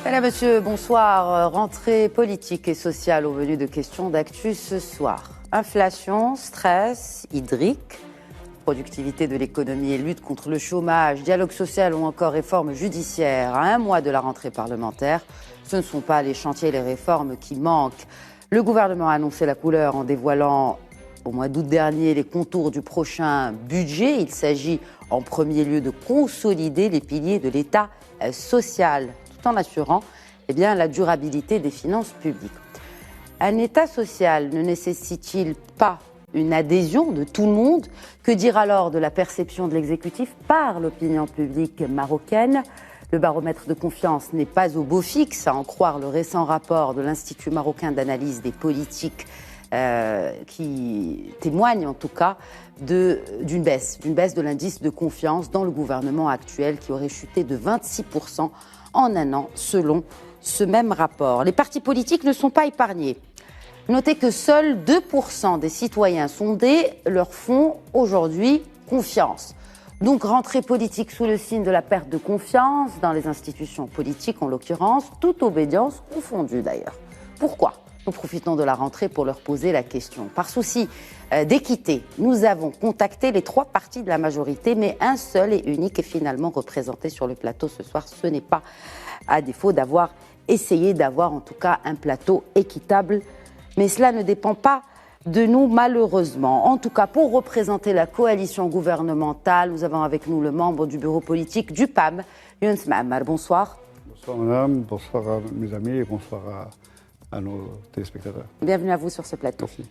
Mesdames, Messieurs, bonsoir. Rentrée politique et sociale au menu de questions d'actu ce soir. Inflation, stress, hydrique, productivité de l'économie et lutte contre le chômage, dialogue social ou encore réforme judiciaire. À un mois de la rentrée parlementaire, ce ne sont pas les chantiers et les réformes qui manquent. Le gouvernement a annoncé la couleur en dévoilant au mois d'août dernier les contours du prochain budget. Il s'agit en premier lieu de consolider les piliers de l'État social, tout en assurant la durabilité des finances publiques. Un État social ne nécessite-t-il pas une adhésion de tout le monde? Que dire alors de la perception de l'exécutif par l'opinion publique marocaine? Le baromètre de confiance n'est pas au beau fixe, à en croire le récent rapport de l'Institut marocain d'analyse des politiques qui témoigne en tout cas d'une baisse de l'indice de confiance dans le gouvernement actuel qui aurait chuté de 26% en un an selon ce même rapport. Les partis politiques ne sont pas épargnés. Notez que seuls 2% des citoyens sondés leur font aujourd'hui confiance. Donc rentrée politique sous le signe de la perte de confiance dans les institutions politiques en l'occurrence, toute obédience confondue d'ailleurs. Pourquoi ? Nous profitons de la rentrée pour leur poser la question. Par souci d'équité, nous avons contacté les trois partis de la majorité, mais un seul et unique est finalement représenté sur le plateau ce soir. Ce n'est pas à défaut d'avoir essayé d'avoir en tout cas un plateau équitable, mais cela ne dépend pas de nous malheureusement. En tout cas, pour représenter la coalition gouvernementale, nous avons avec nous le membre du bureau politique du PAM, Younes Ma'ammar. Bonsoir. Bonsoir madame, bonsoir à mes amis et bonsoir à nos téléspectateurs. Bienvenue à vous sur ce plateau. Merci.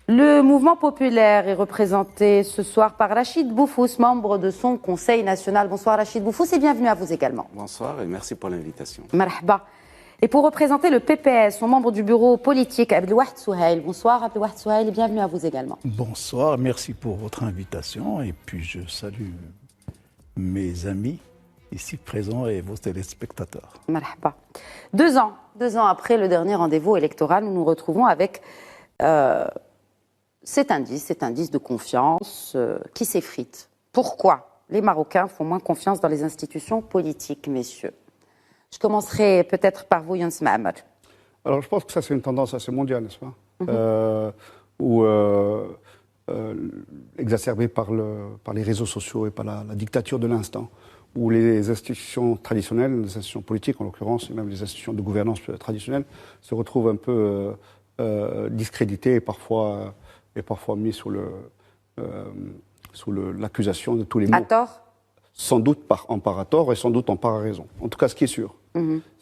Le mouvement populaire est représenté ce soir par Rachid Boufous, membre de son conseil national. Bonsoir Rachid Boufous et bienvenue à vous également. Bonsoir et merci pour l'invitation. Marhaba. Et pour représenter le PPS, son membre du bureau politique, Abdelwahid Souhail. Bonsoir Abdelwahid Souhail et bienvenue à vous également. Bonsoir, merci pour votre invitation et puis je salue mes amis ici présents et vos téléspectateurs. Marhaba. 2 ans après le dernier rendez-vous électoral, nous nous retrouvons avec cet indice de confiance qui s'effrite. Pourquoi les Marocains font moins confiance dans les institutions politiques, messieurs? Je commencerai peut-être par vous, Younes Ma'ammar. Alors je pense que ça c'est une tendance assez mondiale, n'est-ce pas? Exacerbée par les réseaux sociaux et par la dictature de l'instant, où les institutions traditionnelles, les institutions politiques en l'occurrence, et même les institutions de gouvernance traditionnelles, se retrouvent un peu discréditées et parfois mis sous l'accusation de tous les maux. À tort? Sans doute en part à tort et sans doute en part à raison. En tout cas, ce qui est sûr,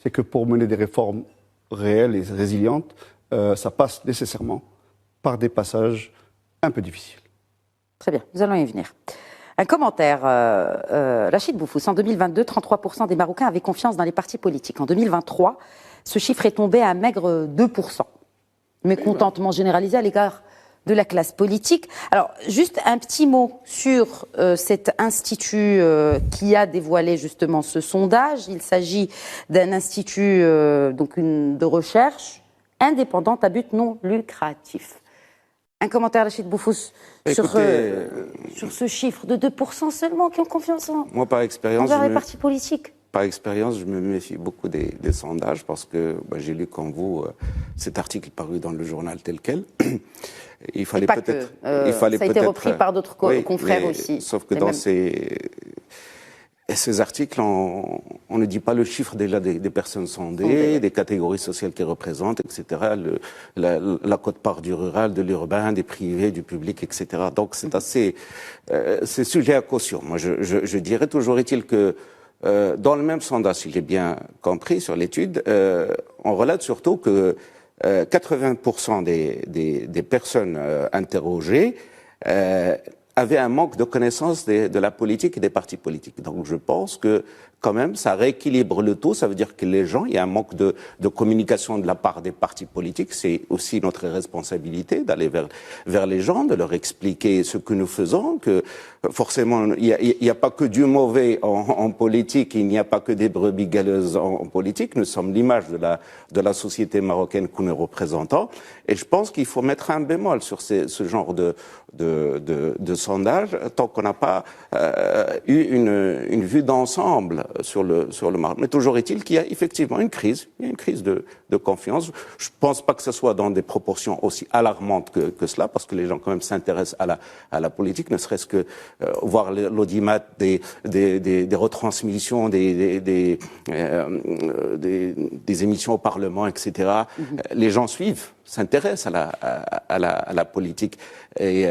c'est que pour mener des réformes réelles et résilientes, ça passe nécessairement par des passages un peu difficiles. Très bien, nous allons y venir. Un commentaire, Rachid Boufous. En 2022, 33% des Marocains avaient confiance dans les partis politiques. En 2023, ce chiffre est tombé à un maigre 2%. Mécontentement généralisé à l'égard de la classe politique. Alors, juste un petit mot sur cet institut qui a dévoilé justement ce sondage. Il s'agit d'un institut de recherche indépendante à but non lucratif. Un commentaire, Rachid Boufous, sur ce chiffre de 2% seulement qui ont confiance envers les partis politiques. Par expérience, je me méfie beaucoup des sondages parce que j'ai lu comme vous cet article paru dans le journal tel quel. Il fallait peut-être. Ça a été repris par d'autres confrères aussi. Sauf que dans ces articles, on ne dit pas le chiffre déjà des personnes sondées, des catégories sociales qu'ils représentent, etc. La quote-part du rural, de l'urbain, des privés, du public, etc. Donc c'est assez. C'est sujet à caution. Moi, je dirais toujours est-il que. Dans le même sondage, si j'ai bien compris sur l'étude, on relate surtout que 80% des personnes interrogées avaient un manque de connaissance de la politique et des partis politiques. Donc je pense que quand même, ça rééquilibre le tout. Ça veut dire que les gens, il y a un manque de communication de la part des partis politiques. C'est aussi notre responsabilité d'aller vers les gens, de leur expliquer ce que nous faisons, que forcément, il n'y a pas que du mauvais en politique, il n'y a pas que des brebis galeuses en politique. Nous sommes l'image de la société marocaine que nous représentons. Et je pense qu'il faut mettre un bémol sur ce genre de sondage. sondages tant qu'on n'a pas eu une vue d'ensemble sur le Maroc. Mais toujours est-il qu'il y a effectivement une crise, il y a une crise de confiance. Je ne pense pas que ce soit dans des proportions aussi alarmantes que cela, parce que les gens quand même s'intéressent à la politique, ne serait-ce que voir l'audimat des retransmissions, des émissions au Parlement, etc. Les gens suivent, s'intéressent à la politique. Et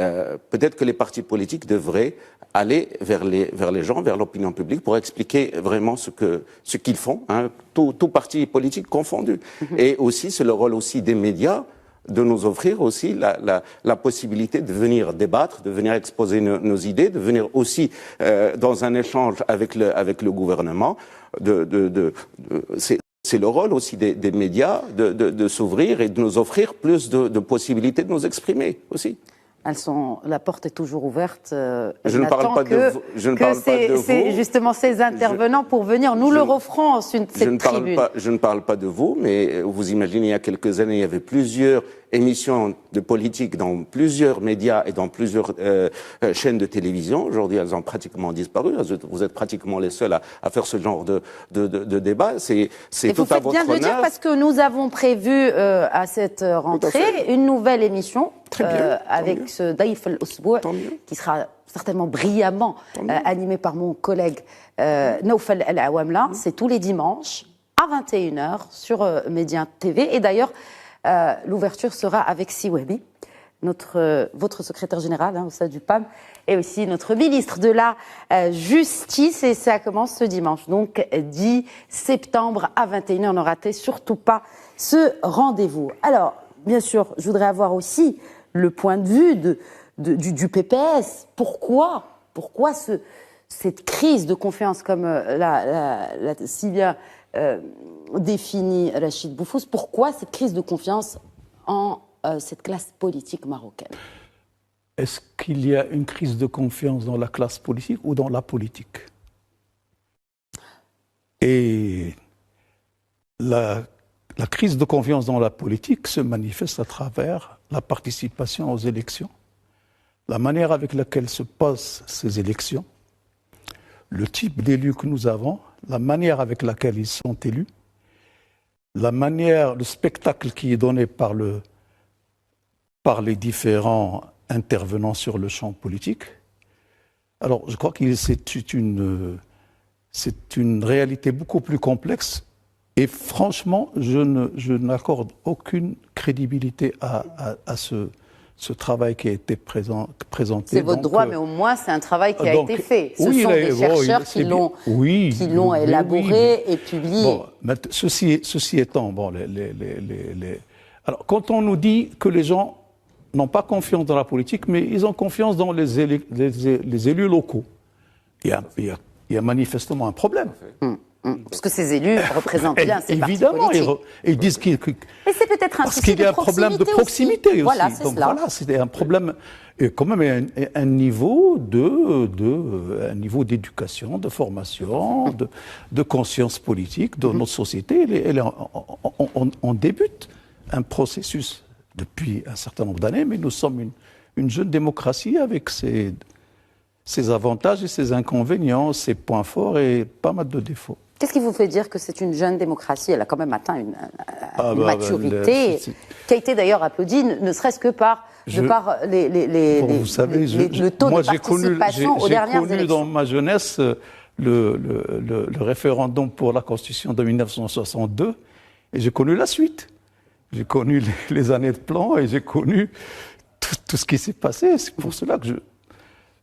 peut-être que les partis politiques devraient aller vers les gens, vers l'opinion publique, pour expliquer vraiment ce qu'ils font, hein, tout parti politique confondu. Et aussi, c'est le rôle aussi des médias de nous offrir aussi la possibilité de venir débattre, de venir exposer nos idées, de venir aussi dans un échange avec le gouvernement. C'est le rôle aussi des médias de s'ouvrir et de nous offrir plus de possibilités de nous exprimer aussi. La porte est toujours ouverte. Je ne parle pas de vous. Je ne parle pas de vous. C'est justement ces intervenants pour venir nous leur offrant cette tribune. Je ne parle pas de vous, mais vous imaginez, il y a quelques années, il y avait plusieurs émissions de politique dans plusieurs médias et dans plusieurs chaînes de télévision. Aujourd'hui, elles ont pratiquement disparu. Vous êtes pratiquement les seuls à faire ce genre de débat. C'est tout à votre honneur. Vous faites bien de le dire parce que nous avons prévu à cette rentrée une nouvelle émission avec ce Daïf al-Usbou' qui sera certainement brillamment animé par mon collègue Naoufal El-Awamla. C'est tous les dimanches à 21h sur Média TV. Et d'ailleurs, l'ouverture sera avec Siwahbi, votre secrétaire général au sein du PAM, et aussi notre ministre de la Justice. Et ça commence ce dimanche, donc 10 septembre à 21h. Ne ratez surtout pas ce rendez-vous. Alors, bien sûr, je voudrais avoir aussi le point de vue du PPS. Pourquoi cette crise de confiance, comme l'a si bien défini Rachid Boufous, pourquoi cette crise de confiance en cette classe politique marocaine? Est-ce qu'il y a une crise de confiance dans la classe politique ou dans la politique? Et la crise de confiance dans la politique se manifeste à travers la participation aux élections, la manière avec laquelle se passent ces élections, le type d'élus que nous avons, la manière avec laquelle ils sont élus, le spectacle qui est donné par les différents intervenants sur le champ politique. Alors, je crois que c'est une réalité beaucoup plus complexe. Et franchement, je n'accorde aucune crédibilité à ce travail qui a été présenté. C'est votre droit, mais au moins c'est un travail qui a été fait. Ce sont des chercheurs qui l'ont élaboré et publié. Bon, ceci étant, alors quand on nous dit que les gens n'ont pas confiance dans la politique, mais ils ont confiance dans les élus locaux, il y a manifestement un problème. Parce que ces élus représentent bien ces partis évidemment, politiques. ils disent Mais c'est peut-être un parce qu'il y a un problème de proximité aussi. Voilà, c'est cela. Voilà, c'est un problème, quand même un niveau d'éducation, de formation, de conscience politique de notre société. On débute un processus depuis un certain nombre d'années, mais nous sommes une jeune démocratie avec ses avantages et ses inconvénients, ses points forts et pas mal de défauts. Qu'est-ce qui vous fait dire que c'est une jeune démocratie? Elle a quand même atteint une maturité qui a été d'ailleurs applaudie, ne serait-ce que par le taux de participation aux dernières élections. J'ai connu dans ma jeunesse le référendum pour la Constitution de 1962 et j'ai connu la suite. J'ai connu les années de plan et j'ai connu tout ce qui s'est passé. C'est pour cela que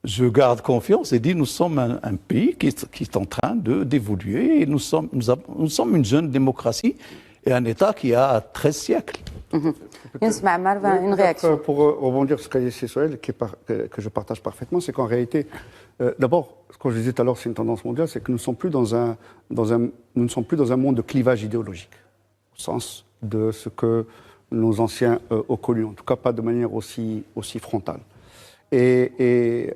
je garde confiance et dis nous sommes un pays qui est en train d'évoluer et nous sommes une jeune démocratie et un État qui a 13 siècles. Une réaction. Pour rebondir sur ce qu'a dit Sohail, que je partage parfaitement, c'est qu'en réalité, d'abord, ce que je disais tout à l'heure, c'est une tendance mondiale, c'est que nous ne sommes plus dans un monde de clivage idéologique, au sens de ce que nos anciens ont connu, en tout cas pas de manière aussi frontale. Et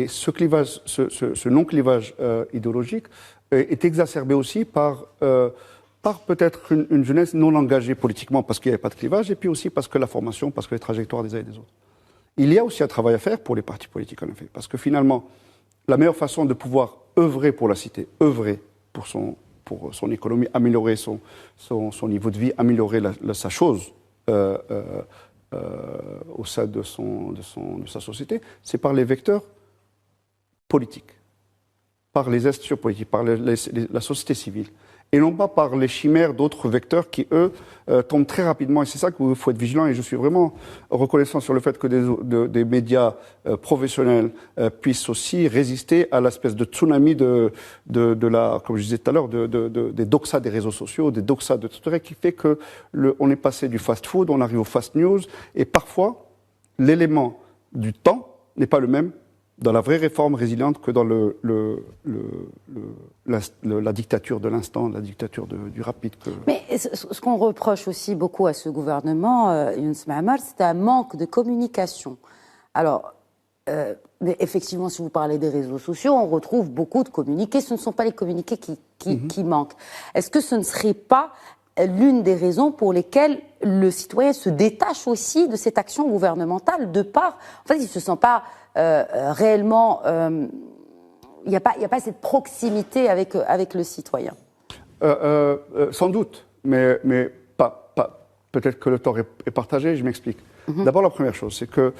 ce clivage, ce non-clivage idéologique est exacerbé aussi par peut-être une jeunesse non engagée politiquement parce qu'il n'y avait pas de clivage, et puis aussi parce que la formation, parce que les trajectoires des uns et des autres. il y a aussi un travail à faire pour les partis politiques, en effet. Parce que finalement, la meilleure façon de pouvoir œuvrer pour la cité, œuvrer pour son économie, améliorer son niveau de vie, améliorer sa chose au sein de sa société, c'est par les vecteurs politiques, par les institutions politiques, par la société civile, et non pas par les chimères d'autres vecteurs qui, eux, tombent très rapidement. Et c'est ça qu'il faut être vigilant. Et je suis vraiment reconnaissant sur le fait que des médias professionnels puissent aussi résister à l'espèce de tsunami comme je disais tout à l'heure, des doxas des réseaux sociaux, des doxas de tout qui fait que on est passé du fast-food, on arrive au fast-news, et parfois, l'élément du temps n'est pas le même dans la vraie réforme résiliente que dans la dictature de l'instant, la dictature du rapide. Mais ce qu'on reproche aussi beaucoup à ce gouvernement, Younes Ma'amar, c'est un manque de communication. Alors, mais effectivement, si vous parlez des réseaux sociaux, on retrouve beaucoup de communiqués. Ce ne sont pas les communiqués qui manquent. Est-ce que ce ne serait pas l'une des raisons pour lesquelles le citoyen se détache aussi de cette action gouvernementale, de part, en fait, il ne se sent pas réellement, il n'y a pas cette proximité avec le citoyen. Sans doute, mais peut-être que le tort est partagé, je m'explique. D'abord, la première chose, c'est que,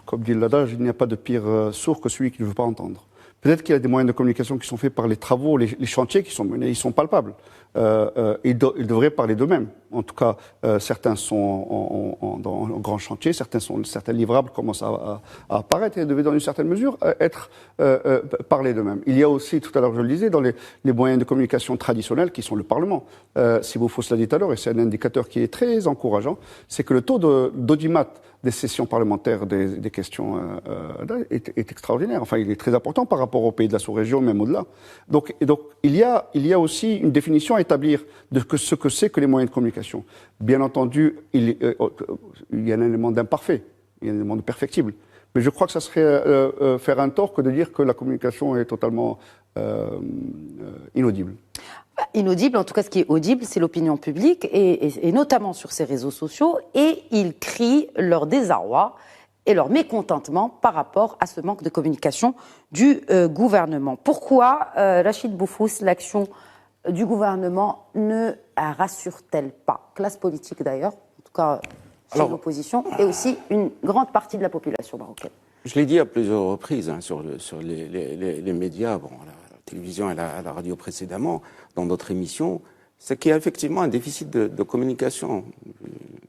comme dit l'adage, il n'y a pas de pire sourd que celui qui ne veut pas entendre. Peut-être qu'il y a des moyens de communication qui sont faits par les travaux, les chantiers qui sont menés, ils sont palpables. Ils devraient parler d'eux-mêmes. En tout cas, certains sont en grand chantier, certains livrables commencent à apparaître et devaient dans une certaine mesure parler d'eux-mêmes. Il y a aussi, tout à l'heure je le disais, dans les moyens de communication traditionnels qui sont le Parlement. Si vous l'a dit tout à l'heure, et c'est un indicateur qui est très encourageant, c'est que le taux d'audimat des sessions parlementaires, des questions est extraordinaire. Enfin, il est très important par rapport aux pays de la sous-région, même au-delà. Donc, il y a aussi une définition à établir de ce que c'est que les moyens de communication. Bien entendu, il y a un élément d'imparfait, il y a un élément de perfectible. Mais je crois que ça serait faire un tort que de dire que la communication est totalement inaudible. Inaudible, en tout cas ce qui est audible, c'est l'opinion publique, et notamment sur ces réseaux sociaux, et ils crient leur désarroi et leur mécontentement par rapport à ce manque de communication du gouvernement. Pourquoi, Rachid Boufous, l'action du gouvernement ne rassure-t-elle pas? Classe politique d'ailleurs, en tout cas chez l'opposition, et aussi une grande partie de la population marocaine. Je l'ai dit à plusieurs reprises sur les médias, bon, à la télévision et à la radio précédemment, dans d'autres émissions, c'est qu'il y a effectivement un déficit de communication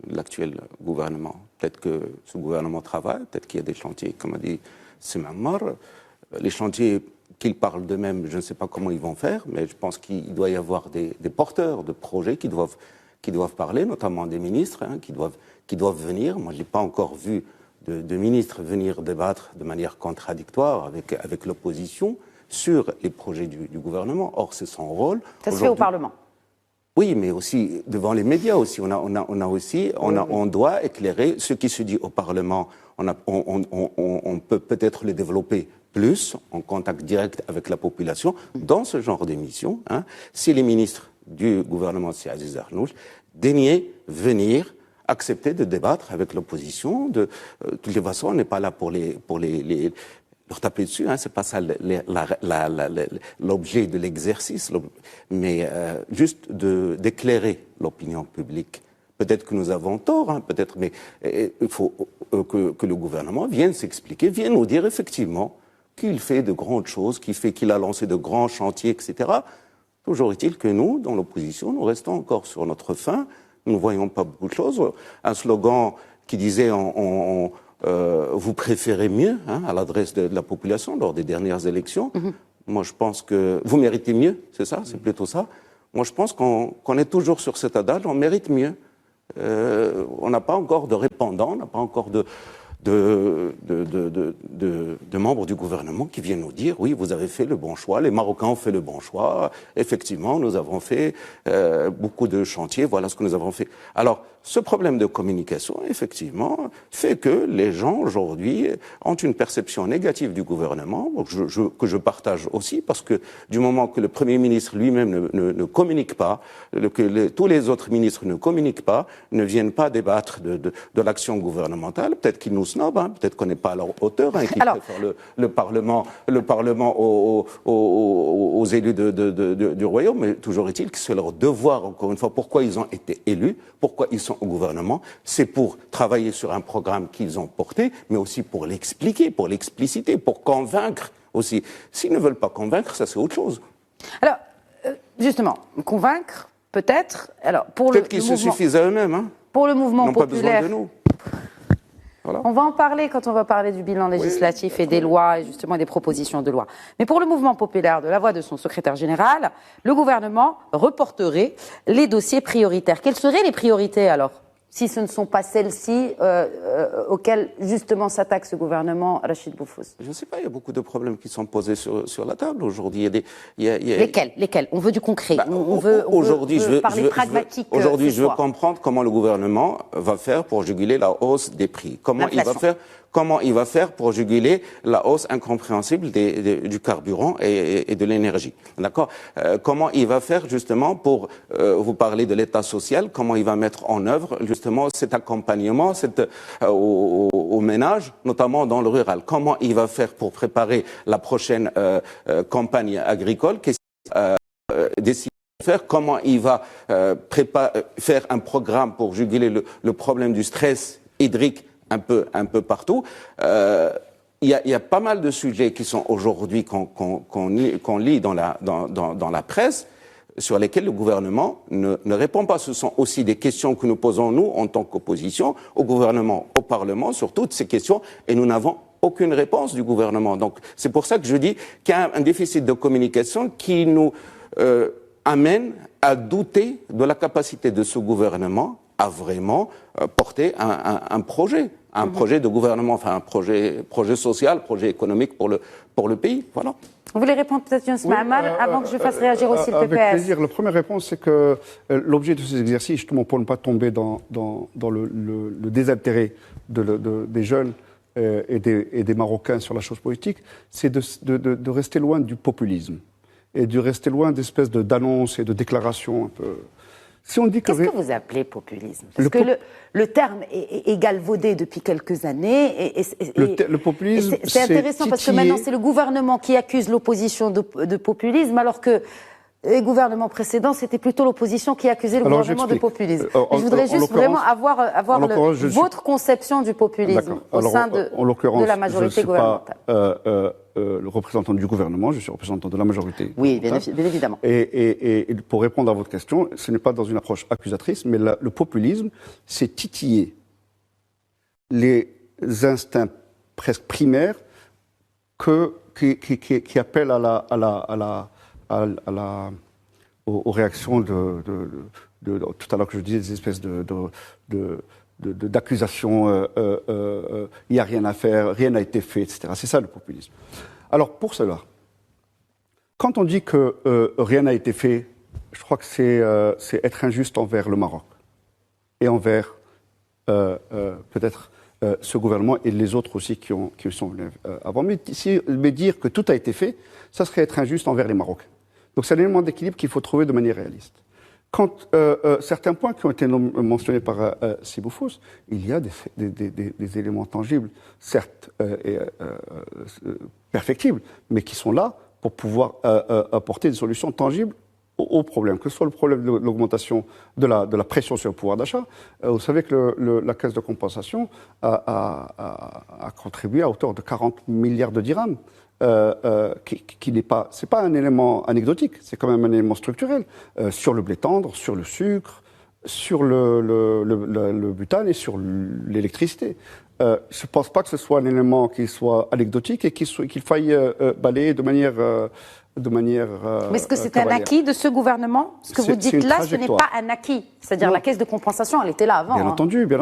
de l'actuel gouvernement. Peut-être que ce gouvernement travaille, peut-être qu'il y a des chantiers, comme a dit Ma'amar. Les chantiers qu'ils parlent d'eux-mêmes, je ne sais pas comment ils vont faire, mais je pense qu'il doit y avoir des porteurs de projets qui doivent parler, notamment des ministres, qui doivent venir. Moi, je n'ai pas encore vu de ministres venir débattre de manière contradictoire avec l'opposition sur les projets du gouvernement. Or, c'est son rôle. Ça se fait au Parlement. Oui, mais aussi devant les médias aussi. On doit éclairer ce qui se dit au Parlement. On peut peut-être le développer plus en contact direct avec la population dans ce genre d'émission. Si les ministres du gouvernement, si Aziz Arnouch, daignaient venir accepter de débattre avec l'opposition. De toutes les façons, on n'est pas là pour leur taper dessus, c'est pas ça l'objet de l'exercice, mais juste d'éclairer l'opinion publique. Peut-être que nous avons tort, peut-être, mais il faut que le gouvernement vienne s'expliquer, vienne nous dire effectivement qu'il fait de grandes choses, qu'il a lancé de grands chantiers, etc. Toujours est-il que nous, dans l'opposition, nous restons encore sur notre faim, nous ne voyons pas beaucoup de choses. Un slogan qui disait vous préférez mieux, à l'adresse de la population lors des dernières élections. Moi, je pense que vous méritez mieux, c'est ça, c'est plutôt ça. Moi, je pense qu'on est toujours sur cet adage, on mérite mieux. On n'a pas encore de répondants, on n'a pas encore de membres du gouvernement qui viennent nous dire oui, vous avez fait le bon choix, les Marocains ont fait le bon choix, effectivement, nous avons fait beaucoup de chantiers, voilà ce que nous avons fait. Alors, ce problème de communication, effectivement, fait que les gens, aujourd'hui, ont une perception négative du gouvernement, que je partage aussi, parce que du moment que le Premier ministre lui-même ne communique pas, tous les autres ministres ne communiquent pas, ne viennent pas débattre de l'action gouvernementale, peut-être qu'ils nous snobent, hein, peut-être qu'on n'est pas à leur hauteur, hein, qu'ils préfèrent le Parlement aux élus du royaume, mais toujours est-il que c'est leur devoir, encore une fois, pourquoi ils ont été élus, pourquoi ils sont au gouvernement, c'est pour travailler sur un programme qu'ils ont porté, mais aussi pour l'expliquer, pour l'expliciter, pour convaincre aussi. S'ils ne veulent pas convaincre, ça c'est autre chose. Alors, justement, convaincre, peut-être. Alors, peut-être qu'ils se suffisent à eux-mêmes. Hein. Pour le mouvement Ils n'ont populaire. pas besoin de nous. Voilà. On va en parler quand on va parler du bilan législatif et des lois, et justement des propositions de loi. Mais pour le mouvement populaire, de la voix de son secrétaire général, le gouvernement reporterait les dossiers prioritaires. Quelles seraient les priorités alors, si ce ne sont pas celles-ci auxquelles justement s'attaque ce gouvernement, Rachid Boufous? Je ne sais pas, il y a beaucoup de problèmes qui sont posés sur la table aujourd'hui. Lesquels? On veut du concret. On veut parler pragmatique. Aujourd'hui, je veux comprendre comment le gouvernement va faire pour juguler la hausse des prix. Comment il va faire pour juguler la hausse incompréhensible du carburant et de l'énergie. D'accord. Comment il va faire justement pour vous parler de l'État social, comment il va mettre en œuvre justement cet accompagnement aux ménages, notamment dans le rural. Comment il va faire pour préparer la prochaine campagne agricole, décider de faire, comment il va faire un programme pour juguler le problème du stress hydrique un peu partout. Il y a pas mal de sujets qui sont aujourd'hui qu'on lit dans la presse, sur lesquels le gouvernement ne répond pas. Ce sont aussi des questions que nous posons, nous, en tant qu'opposition, au gouvernement, au Parlement, sur toutes ces questions, et nous n'avons aucune réponse du gouvernement. Donc, c'est pour ça que je dis qu'il y a un déficit de communication qui nous amène à douter de la capacité de ce gouvernement à vraiment porter un projet. Un projet de gouvernement, enfin un projet social, projet économique pour le pays. Voilà. Vous voulez répondre peut-être, Younes Ma'amar, avant que je fasse réagir aussi le PPS? Avec plaisir. La première réponse, c'est que l'objet de ces exercices, justement pour ne pas tomber dans le désintérêt des jeunes et des Marocains sur la chose politique, c'est de rester loin du populisme et de rester loin d'espèces d'annonces et de déclarations un peu... Si on dit Qu'est-ce que vous appelez populisme? Parce que le terme est galvaudé depuis quelques années. Le populisme, c'est intéressant parce que maintenant c'est le gouvernement qui accuse l'opposition de populisme, alors que les gouvernements précédents, c'était plutôt l'opposition qui accusait le gouvernement de populisme. Je voudrais juste vraiment avoir votre conception du populisme au sein de la majorité gouvernementale. Le représentant du gouvernement, je suis représentant de la majorité. Oui, bien évidemment. Et pour répondre à votre question, ce n'est pas dans une approche accusatrice, mais le populisme, c'est titiller les instincts presque primaires qui appellent aux réactions tout à l'heure que je disais, des espèces d'accusations, il n'y a rien à faire, rien n'a été fait, etc. C'est ça le populisme. Alors pour cela, quand on dit que rien n'a été fait, je crois que c'est être injuste envers le Maroc et envers peut-être ce gouvernement et les autres aussi qui sont venus avant. Mais dire que tout a été fait, ça serait être injuste envers les Marocains. Donc c'est un élément d'équilibre qu'il faut trouver de manière réaliste. Quand certains points qui ont été mentionnés par Boufous, il y a des éléments tangibles, certes perfectibles, mais qui sont là pour pouvoir apporter des solutions tangibles aux problèmes, que ce soit le problème de l'augmentation de la pression sur le pouvoir d'achat. Vous savez que la caisse de compensation a contribué à hauteur de 40 milliards de dirhams. Qui n'est pas, c'est pas un élément anecdotique, c'est quand même un élément structurel sur le blé tendre, sur le sucre, sur le butane et sur l'électricité. Je ne pense pas que ce soit un élément qui soit anecdotique et qu'il faille balayer de manière mais est-ce que c'est un acquis de ce gouvernement? Ce que vous dites là, ce n'est pas un acquis. C'est-à-dire la caisse de compensation, elle était là avant. Bien entendu. Mais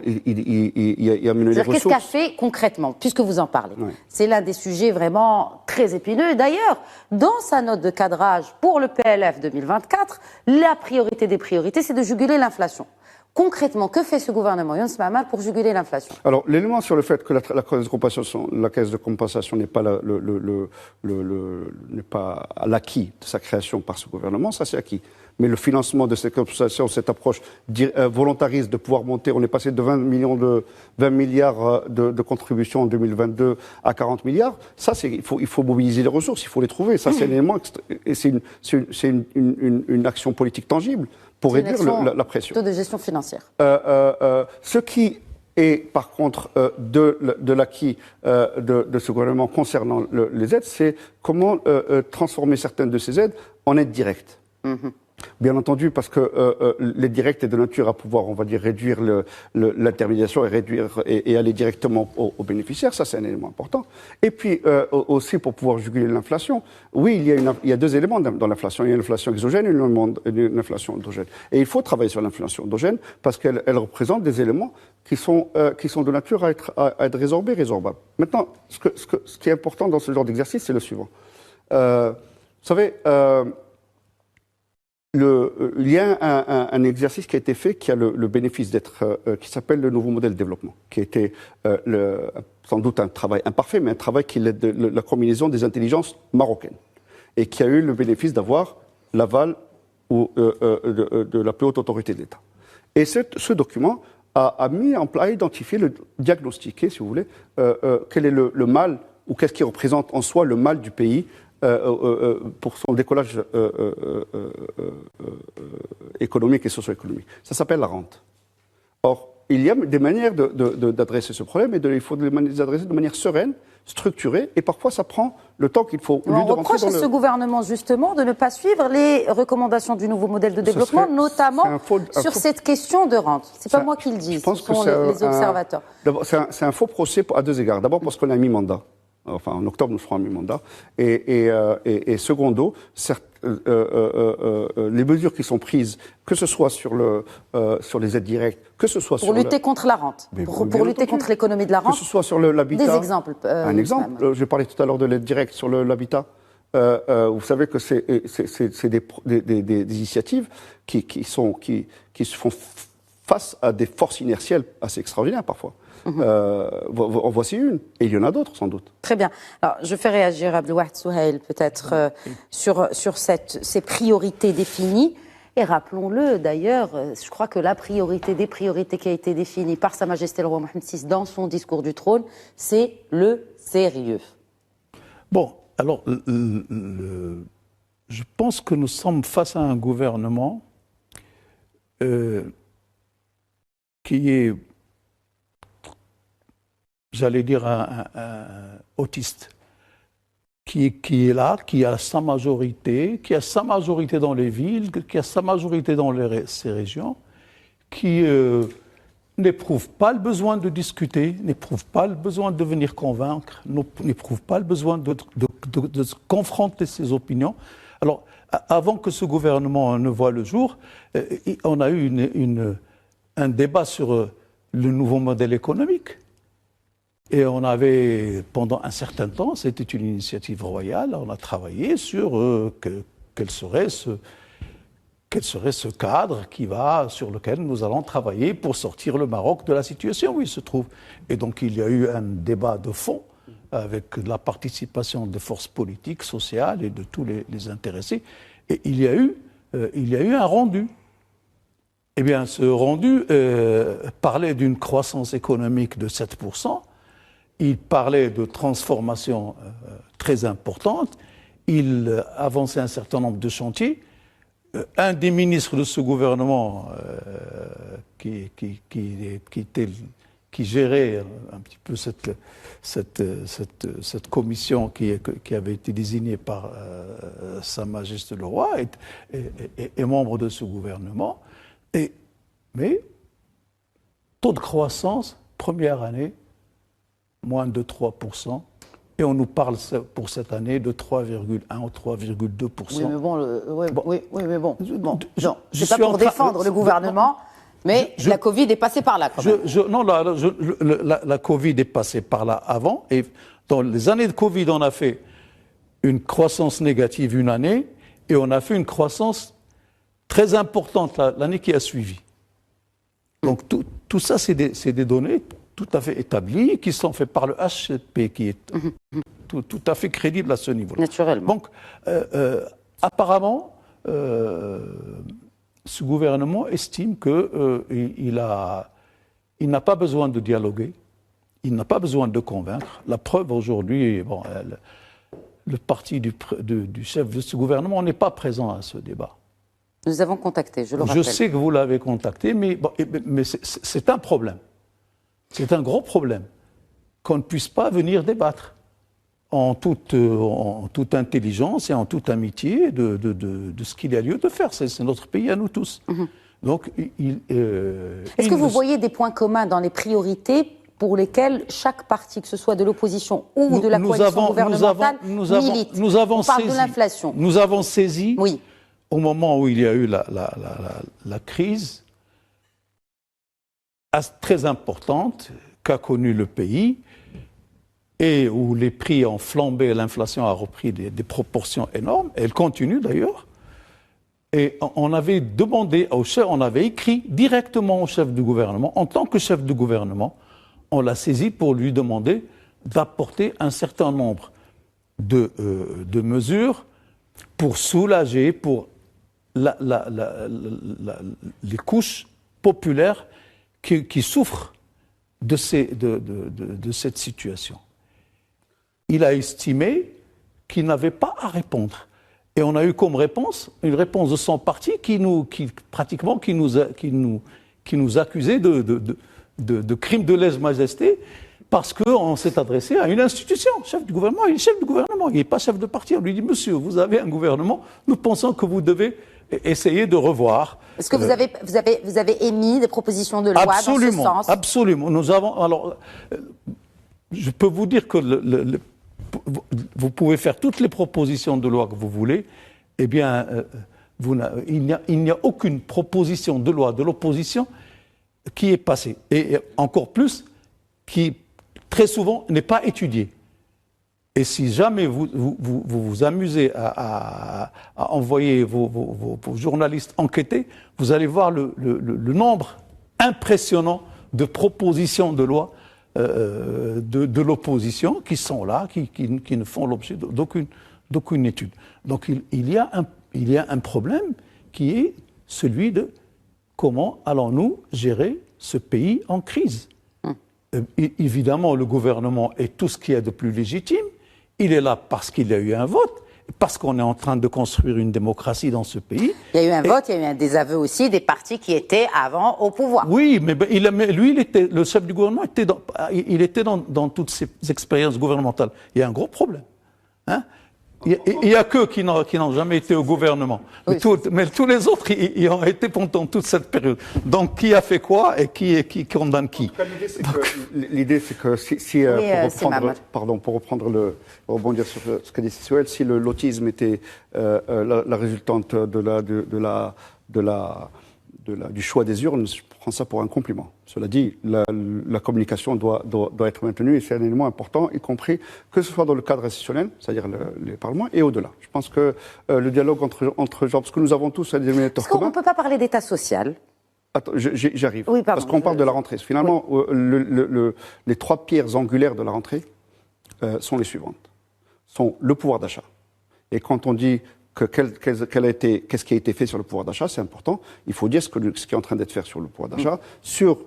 il y a mené les ressources. Qu'est-ce qu'a fait concrètement, puisque vous en parlez? C'est l'un des sujets vraiment très épineux. D'ailleurs, dans sa note de cadrage pour le PLF 2024, la priorité des priorités, c'est de juguler l'inflation. Concrètement, que fait ce gouvernement, Younes Ma'amar, pour juguler l'inflation? Alors, l'élément sur le fait que la caisse de compensation n'est pas, n'est pas à l'acquis de sa création par ce gouvernement, ça c'est acquis. Mais le financement de cette compensation, cette approche volontariste de pouvoir monter, on est passé de 20 milliards de contributions en 2022 à 40 milliards, ça il faut mobiliser les ressources, il faut les trouver. Ça c'est un élément, et c'est une action politique tangible pour réduire la pression. Taux de gestion financière. Ce qui est par contre de l'acquis de ce gouvernement concernant les aides, c'est comment transformer certaines de ces aides en aides directes. Bien entendu, parce que l'aide directe est de nature à pouvoir, on va dire, réduire l'intermédiation et aller directement aux bénéficiaires. Ça, c'est un élément important. Et puis, aussi, pour pouvoir juguler l'inflation, oui, il y a deux éléments dans l'inflation. Il y a l'inflation exogène et une inflation endogène. Et il faut travailler sur l'inflation endogène parce qu'elle représente des éléments qui sont de nature à être résorbés, résorbables. Maintenant, ce qui est important dans ce genre d'exercice, c'est le suivant. Vous savez, il y a un exercice qui a été fait qui a le bénéfice d'être, qui s'appelle le nouveau modèle de développement, qui a été sans doute un travail imparfait, mais un travail qui est de la combinaison des intelligences marocaines et qui a eu le bénéfice d'avoir l'aval de la plus haute autorité de l'État. Et ce document a identifié, diagnostiqué, si vous voulez, quel est le mal ou qu'est-ce qui représente en soi le mal du pays pour son décollage économique et socio-économique. Ça s'appelle la rente. Or, il y a des manières d'adresser ce problème et il faut les adresser de manière sereine, structurée, et parfois ça prend le temps qu'il faut. On reproche à ce gouvernement justement de ne pas suivre les recommandations du nouveau modèle de développement, notamment sur cette question de rente. C'est pas moi qui le dis, ce sont les observateurs. C'est un faux procès à deux égards. D'abord parce qu'on a mis mandat. Enfin, en octobre, nous ferons un mi-mandat. Et secondo, les mesures qui sont prises, que ce soit sur les aides directes, que ce soit pour lutter contre la rente, pour lutter contre l'économie de la rente, que ce soit sur l'habitat. Des exemples. Un exemple, je parlais tout à l'heure de l'aide directe sur l'habitat. Vous savez que c'est des initiatives qui se font face à des forces inertielles assez extraordinaires parfois. En voici une, et il y en a d'autres sans doute. Très bien. Alors, je fais réagir Abdelwahid Souheil peut-être sur ces priorités définies. Et rappelons-le d'ailleurs, je crois que la priorité des priorités qui a été définie par Sa Majesté le Roi Mohammed VI dans son discours du trône, c'est le sérieux. Bon, alors, je pense que nous sommes face à un gouvernement qui est, j'allais dire, un autiste, qui est là, qui a sa majorité dans les villes, qui a sa majorité dans ces régions, qui n'éprouve pas le besoin de discuter, n'éprouve pas le besoin de venir convaincre, n'éprouve pas le besoin de confronter ses opinions. Alors, avant que ce gouvernement ne voie le jour, on a eu un débat sur le nouveau modèle économique. Et on avait, pendant un certain temps, c'était une initiative royale, on a travaillé sur quel serait ce cadre sur lequel nous allons travailler pour sortir le Maroc de la situation où il se trouve. Et donc il y a eu un débat de fond avec la participation des forces politiques, sociales et de tous les intéressés. Et il y a eu un rendu. Eh bien, ce rendu parlait d'une croissance économique de 7%. Il parlait de transformations très importantes. Il avançait un certain nombre de chantiers. Un des ministres de ce gouvernement qui gérait un petit peu cette commission qui avait été désignée par Sa Majesté le Roi est membre de ce gouvernement. Mais taux de croissance, première année, moins de 3%, et on nous parle pour cette année de 3,1 ou 3,2%. Oui, mais bon, c'est pas pour défendre le gouvernement, mais la Covid est passée par là, quand même. La Covid est passée par là avant, et dans les années de Covid, on a fait une croissance négative une année, et on a fait une croissance très importante l'année qui a suivi. Donc tout ça, c'est des données tout à fait établies qui sont faites par le HCP, qui est tout à fait crédible à ce niveau-là. Naturellement. Donc, apparemment, ce gouvernement estime qu'il n'a pas besoin de dialoguer, il n'a pas besoin de convaincre. La preuve aujourd'hui, bon, le parti du chef de ce gouvernement n'est pas présent à ce débat. Nous avons contacté, je le rappelle. Je sais que vous l'avez contacté, mais c'est un problème. C'est un gros problème qu'on ne puisse pas venir débattre en toute intelligence et en toute amitié de ce qu'il y a lieu de faire. C'est notre pays à nous tous. Donc, est-ce que vous voyez des points communs dans les priorités pour lesquels chaque parti, que ce soit de l'opposition ou de la coalition gouvernementale, milite? On parle de l'inflation. Nous avons saisi, oui, au moment où il y a eu la crise très importante qu'a connue le pays et où les prix ont flambé, l'inflation a repris des proportions énormes, elle continue d'ailleurs. Et on avait demandé au chef, on avait écrit directement au chef du gouvernement, en tant que chef du gouvernement, on l'a saisi pour lui demander d'apporter un certain nombre de mesures pour soulager, pour les couches populaires qui souffrent de cette situation. Il a estimé qu'il n'avait pas à répondre. Et on a eu comme réponse, une réponse de son parti qui nous accusait de crime de lèse-majesté parce qu'on s'est adressé à une institution, chef du gouvernement. Il est chef du gouvernement, il n'est pas chef de parti. On lui dit, monsieur, vous avez un gouvernement, nous pensons que vous devez essayer de revoir. Est-ce que vous avez émis des propositions de loi dans ce sens? Absolument. Nous avons, alors, je peux vous dire que vous pouvez faire toutes les propositions de loi que vous voulez, eh bien, il n'y a aucune proposition de loi de l'opposition qui est passée. Et encore plus, qui très souvent n'est pas étudiée. Et si jamais vous vous amusez à envoyer vos journalistes enquêter, vous allez voir le nombre impressionnant de propositions de loi de l'opposition qui sont là, qui ne font l'objet d'aucune étude. Donc il y a un problème qui est celui de comment allons-nous gérer ce pays en crise. Évidemment, le gouvernement est tout ce qu'il y a de plus légitime. Il est là parce qu'il y a eu un vote, parce qu'on est en train de construire une démocratie dans ce pays. Il y a eu un vote, il y a eu un désaveu aussi des partis qui étaient avant au pouvoir. Oui, mais lui, le chef du gouvernement, il était dans toutes ces expériences gouvernementales. Il y a un gros problème. Hein? Il n'y a qu'eux qui n'ont jamais été au gouvernement. Oui. Mais tous les autres, ils ont été pendant toute cette période. Donc, qui a fait quoi et qui condamne qui? L'idée, c'est que pour rebondir sur ce qu'a dit Sissouel, si l'autisme était la résultante du choix des urnes, je prends ça pour un compliment. Cela dit, la communication doit être maintenue et c'est un élément important, y compris que ce soit dans le cadre institutionnel, c'est-à-dire les parlements, et au-delà. Je pense que le dialogue entre gens, parce que nous avons tous un dénominateur commun. Est-ce qu'on ne peut pas parler d'état social? Attends, j'arrive. Oui, pardon, parce qu'on parle de la rentrée. Finalement, oui. Les trois pierres angulaires de la rentrée sont les suivantes. Sont le pouvoir d'achat. Et quand on dit qu'est-ce qui a été fait sur le pouvoir d'achat, c'est important. Il faut dire ce qui est en train d'être fait sur le pouvoir d'achat, sur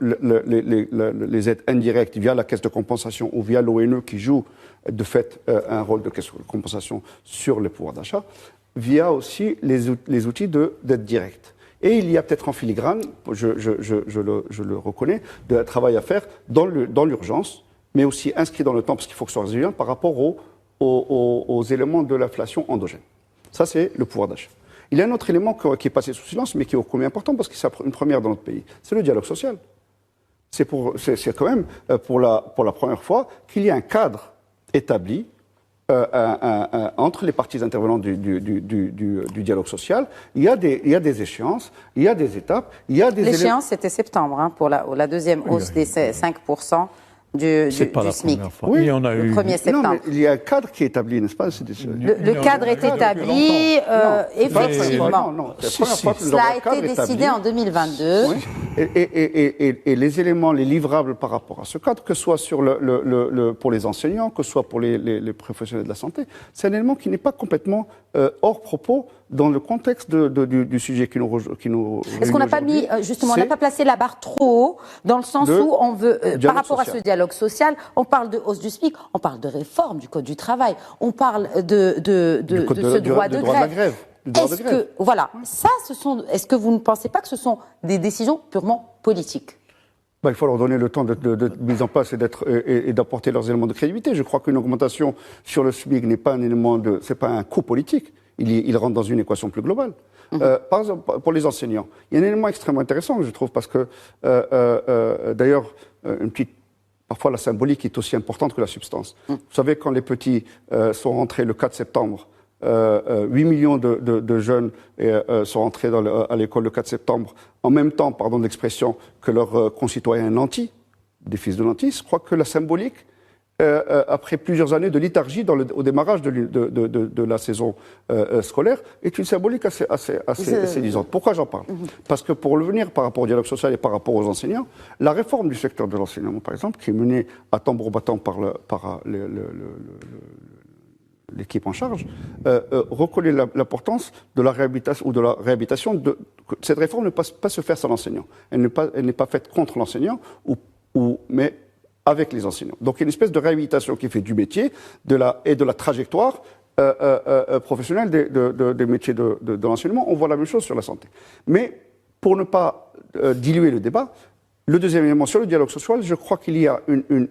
les aides indirectes via la caisse de compensation ou via l'ONE qui joue de fait un rôle de caisse de compensation sur le pouvoir d'achat, via aussi les outils d'aide directe. Et il y a peut-être en filigrane, je le reconnais, de travail à faire dans l'urgence, mais aussi inscrit dans le temps, parce qu'il faut que ce soit résilient par rapport aux éléments de l'inflation endogène. Ça, c'est le pouvoir d'achat. Il y a un autre élément qui est passé sous silence, mais qui est combien important, parce que c'est une première dans notre pays. C'est le dialogue social. C'est quand même pour la première fois qu'il y a un cadre établi entre les parties intervenantes du dialogue social. Il y a des échéances, il y a des étapes, il y a des L'échéance, c'était septembre, pour la deuxième hausse des 5%. C'est pas la SMIC. première fois. Oui. Il y en a Le eu. 1er septembre. Non, mais il y a un cadre qui est établi, n'est-ce pas? Le cadre est établi, effectivement. Non, c'est la Si, première si. fois que nous Cela avons a un cadre été décidé établi. en 2022. Oui. Et les éléments, les livrables par rapport à ce cadre, que ce soit sur pour les enseignants, que ce soit pour les professionnels de la santé, c'est un élément qui n'est pas complètement hors propos dans le contexte du sujet qui nous Est-ce qu'on n'a pas mis, justement, on n'a pas placé la barre trop haut, dans le sens où on veut, par rapport à ce dialogue social, on parle de hausse du SMIC, on parle de réforme du Code du travail, on parle de ce droit de grève. Est-ce que, voilà, ça, est-ce que vous ne pensez pas que ce sont des décisions purement politiques? Il faut leur donner le temps de mise en place et d'apporter leurs éléments de crédibilité. Je crois qu'une augmentation sur le SMIC n'est pas un élément c'est pas un coût politique. Il rentre dans une équation plus globale. Par exemple, pour les enseignants, il y a un élément extrêmement intéressant, je trouve, parce que, d'ailleurs, parfois la symbolique est aussi importante que la substance. Vous savez, quand les petits sont rentrés le 4 septembre, 8 millions de jeunes sont rentrés à l'école le 4 septembre, en même temps, pardon de l'expression, que leurs concitoyens nantis, des fils de nantis. Je crois que la symbolique, après plusieurs années de léthargie au démarrage de la saison scolaire, est une symbolique assez séduisante. Pourquoi j'en parle? Parce que pour revenir par rapport au dialogue social et par rapport aux enseignants, la réforme du secteur de l'enseignement, par exemple, qui est menée à tambour battant par l'équipe en charge, reconnaît l'importance de la réhabilitation ou de la réhabilitation. Cette réforme ne peut pas se faire sans l'enseignant. Elle n'est pas faite contre l'enseignant, mais avec les enseignants. Donc il y a une espèce de réhabilitation qui est faite du métier et de la trajectoire professionnelle des métiers de l'enseignement. On voit la même chose sur la santé. Mais pour ne pas diluer le débat, le deuxième élément sur le dialogue social, je crois qu'il y a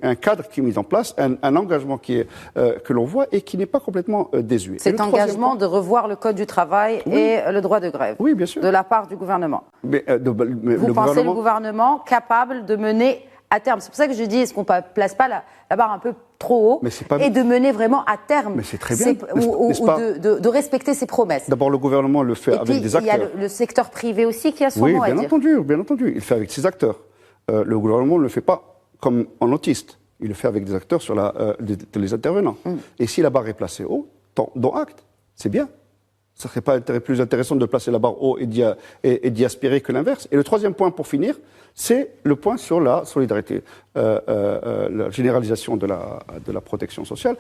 un cadre qui est mis en place, un engagement que l'on voit et qui n'est pas complètement désuet. Cet engagement de revoir le Code du travail et le droit de grève, oui, bien sûr, de la part du gouvernement. Mais vous pensez le gouvernement capable de mener à terme? C'est pour ça que je dis, est-ce qu'on ne place pas la barre un peu trop haut et de mener vraiment à terme, très bien. ou de respecter ses promesses? D'abord, le gouvernement le fait avec des acteurs. Il y a le secteur privé aussi qui a son mot à dire. Oui, bien entendu. Il le fait avec ses acteurs. Le gouvernement ne le fait pas comme en autiste. Il le fait avec des acteurs les intervenants. Et si la barre est placée haut, dont acte, c'est bien. Ça ne serait pas plus intéressant de placer la barre haut et d'y aspirer que l'inverse. Et le troisième point, pour finir, c'est le point sur la solidarité, la généralisation de la protection sociale,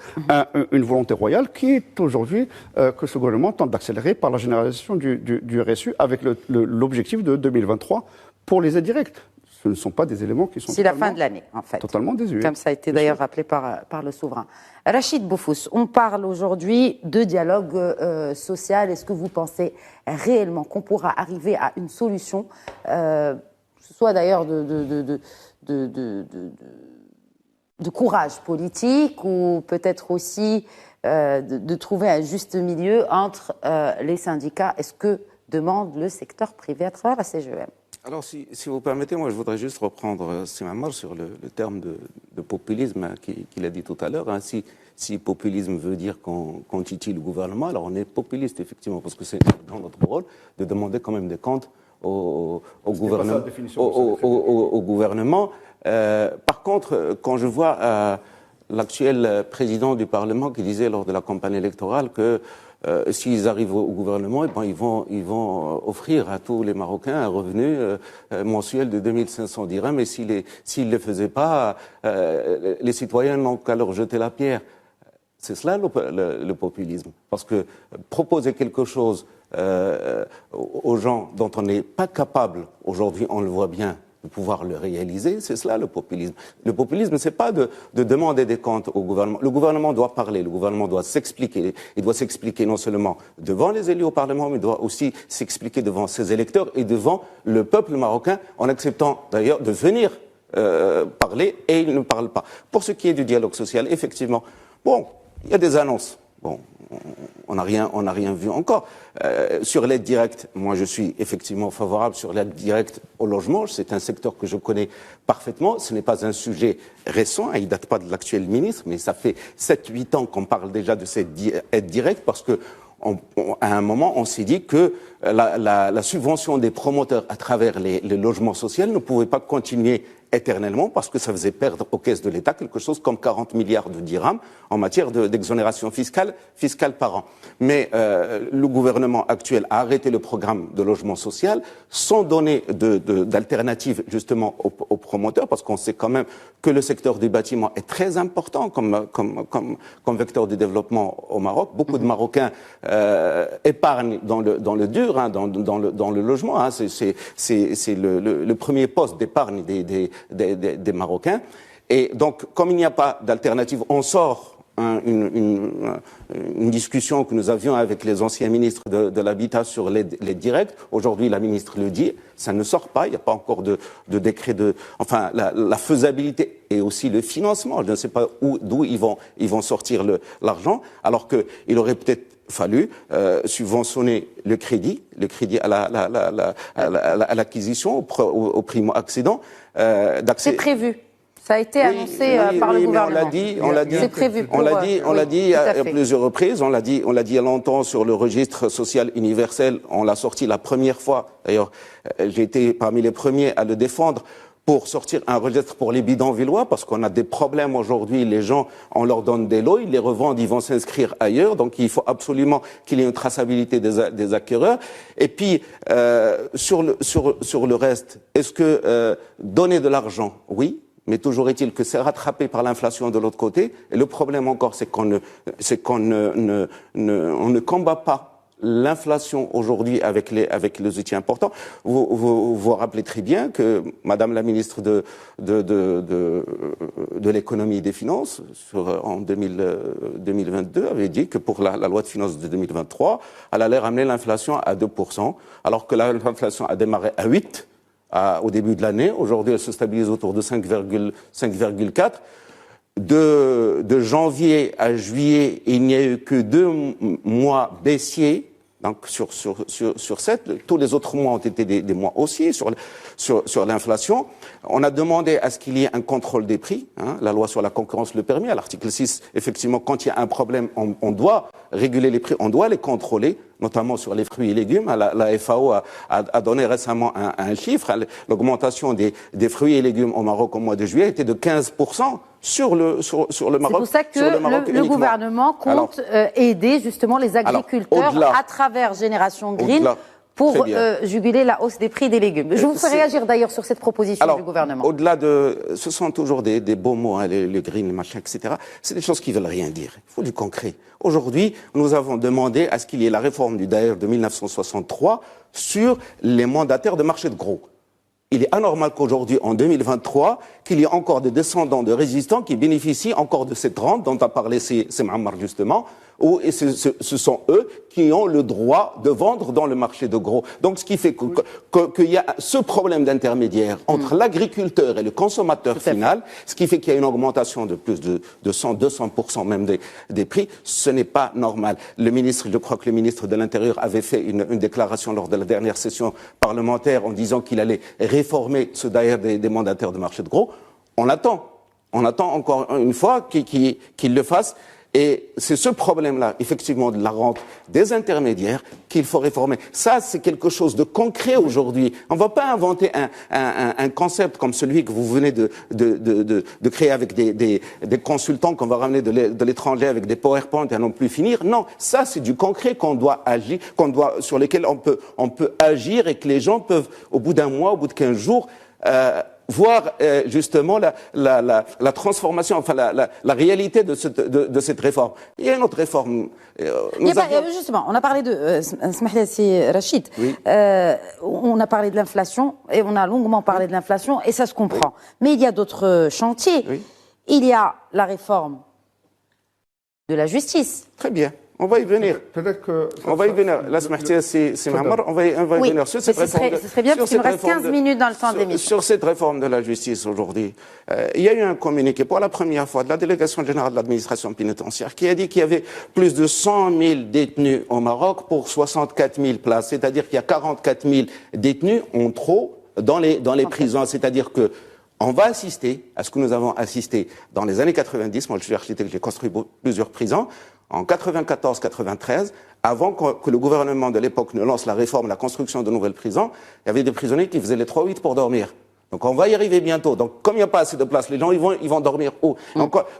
une volonté royale qui est aujourd'hui que ce gouvernement tente d'accélérer par la généralisation du RSU avec l'objectif de 2023 pour les aides directes. Ce ne sont pas des éléments qui sont c'est la fin de l'année, en fait. Totalement désuets. Comme ça a été d'ailleurs rappelé par le souverain. Rachid Boufous, on parle aujourd'hui de dialogue social. Est-ce que vous pensez réellement qu'on pourra arriver à une solution, soit d'ailleurs de courage politique ou peut-être aussi de trouver un juste milieu entre les syndicats? Est-ce que demande le secteur privé à travers la CGEM? Alors, si vous permettez, moi, je voudrais juste reprendre Simamar sur le terme de populisme qu'il a dit tout à l'heure. Hein. Si populisme veut dire qu'on titille le gouvernement, alors on est populiste, effectivement, parce que c'est dans notre rôle de demander quand même des comptes au gouvernement. Par contre, quand je vois l'actuel président du Parlement qui disait lors de la campagne électorale que s'ils arrivent au gouvernement, ils vont offrir à tous les Marocains un revenu mensuel de 2500 dirhams. Et s'ils ne le faisaient pas, les citoyens n'ont qu'à leur jeter la pierre. C'est cela le populisme. Parce que proposer quelque chose aux gens dont on n'est pas capable, aujourd'hui on le voit bien, de pouvoir le réaliser, c'est cela le populisme. Le populisme, c'est pas de demander des comptes au gouvernement. Le gouvernement doit parler, le gouvernement doit s'expliquer. Il doit s'expliquer non seulement devant les élus au Parlement, mais il doit aussi s'expliquer devant ses électeurs et devant le peuple marocain, en acceptant d'ailleurs de venir parler, et il ne parle pas. Pour ce qui est du dialogue social, effectivement, bon, il y a des annonces. Bon, on n'a rien vu encore. Sur l'aide directe, moi je suis effectivement favorable sur l'aide directe au logement. C'est un secteur que je connais parfaitement. Ce n'est pas un sujet récent, il ne date pas de l'actuel ministre, mais ça fait 7-8 ans qu'on parle déjà de cette aide directe parce que à un moment, on s'est dit que la subvention des promoteurs à travers les logements sociaux ne pouvait pas continuer éternellement parce que ça faisait perdre aux caisses de l'État quelque chose comme 40 milliards de dirhams en matière d'exonération fiscale par an. Mais le gouvernement actuel a arrêté le programme de logement social sans donner d'alternative justement aux promoteurs, parce qu'on sait quand même que le secteur du bâtiment est très important comme vecteur de développement au Maroc. Beaucoup de Marocains épargnent dans le dur, hein, dans le logement. Hein. C'est le premier poste d'épargne des Marocains. Et donc, comme il n'y a pas d'alternative, on sort une discussion que nous avions avec les anciens ministres de l'Habitat sur les directs. Aujourd'hui, la ministre le dit, ça ne sort pas, il n'y a pas encore de décret enfin, la faisabilité et aussi le financement. Je ne sais pas d'où ils vont sortir l'argent, alors qu'il aurait peut-être fallu subventionner le crédit à l'acquisition, au primo-accédant. C'est prévu. Ça a été annoncé par le gouvernement. On l'a dit. C'est prévu. On l'a dit à plusieurs reprises. On l'a dit il y a longtemps sur le registre social universel. On l'a sorti la première fois. D'ailleurs, j'ai été parmi les premiers à le défendre pour sortir un registre pour les bidonvillois, parce qu'on a des problèmes aujourd'hui. Les gens, on leur donne des lots, ils les revendent, ils vont s'inscrire ailleurs. Donc, il faut absolument qu'il y ait une traçabilité des acquéreurs. Et puis, sur le reste, est-ce que donner de l'argent, oui. Mais toujours est-il que c'est rattrapé par l'inflation de l'autre côté. Et le problème encore, c'est qu'on ne combat pas l'inflation aujourd'hui avec les outils importants. Vous rappelez très bien que Madame la ministre de l'économie et des finances, en 2022, avait dit que pour la loi de finances de 2023, elle allait ramener l'inflation à 2%, alors que l'inflation a démarré à 8%. Au début de l'année. Aujourd'hui, elle se stabilise autour de 5,4. De janvier à juillet, il n'y a eu que 2 mois baissiers. Donc sur 7, tous les autres mois ont été des mois haussiers sur l'inflation. On a demandé à ce qu'il y ait un contrôle des prix. Hein, la loi sur la concurrence le permet. À l'article 6, effectivement, quand il y a un problème, on doit réguler les prix, on doit les contrôler, notamment sur les fruits et légumes. La FAO a donné récemment un chiffre. L'augmentation des fruits et légumes au Maroc au mois de juillet était de 15%. Sur le Maroc. C'est pour ça que le gouvernement compte aider justement les agriculteurs à travers Génération Green pour juguler la hausse des prix des légumes. Je vous ferai réagir d'ailleurs sur cette proposition du gouvernement. Au-delà ce sont toujours des beaux mots, hein, le green, le machin, etc. C'est des choses qui veulent rien dire. Il faut du concret. Aujourd'hui, nous avons demandé à ce qu'il y ait la réforme du DAER de 1963 sur les mandataires de marché de gros. Il est anormal qu'aujourd'hui, en 2023, qu'il y ait encore des descendants de résistants qui bénéficient encore de cette rente dont a parlé Mouammar justement, et ce sont eux qui ont le droit de vendre dans le marché de gros. Donc ce qui fait qu'il y a ce problème d'intermédiaire entre l'agriculteur et le consommateur final, ce qui fait qu'il y a une augmentation de plus de 100-200% même des prix, ce n'est pas normal. Je crois que le ministre de l'Intérieur avait fait une déclaration lors de la dernière session parlementaire en disant qu'il allait réformer ce DAER des mandataires de marché de gros. On attend encore une fois qu'il le fasse. Et c'est ce problème-là, effectivement, de la rente des intermédiaires qu'il faut réformer. Ça, c'est quelque chose de concret aujourd'hui. On ne va pas inventer un concept comme celui que vous venez de créer avec des consultants qu'on va ramener de l'étranger avec des PowerPoint et à non plus finir. Non, ça, c'est du concret qu'on doit agir, sur lesquels on peut agir et que les gens peuvent, au bout d'un mois, au bout de 15 jours, voir justement la transformation, enfin la réalité de cette réforme. Il y a une autre réforme. Justement, on a parlé de Rachid. Oui. On a parlé de l'inflation et on a longuement parlé de l'inflation et ça se comprend. Oui. Mais il y a d'autres chantiers. Oui. Il y a la réforme de la justice. Très bien. On va y venir. On va y venir. Là, c'est Mouammar. On va y venir sur cette réforme. Ce serait bien parce qu'il me reste 15 minutes dans le temps de l'émission. Sur cette réforme de la justice aujourd'hui, il y a eu un communiqué pour la première fois de la délégation générale de l'administration pénitentiaire qui a dit qu'il y avait plus de 100 000 détenus au Maroc pour 64 000 places. C'est-à-dire qu'il y a 44 000 détenus en trop dans les prisons. C'est-à-dire que on va assister à ce que nous avons assisté dans les années 90. Moi, je suis architecte, j'ai construit plusieurs prisons. En 94-93, avant que le gouvernement de l'époque ne lance la réforme, la construction de nouvelles prisons, il y avait des prisonniers qui faisaient les 3-8 pour dormir. Donc on va y arriver bientôt. Donc comme il n'y a pas assez de place, les gens ils vont dormir où?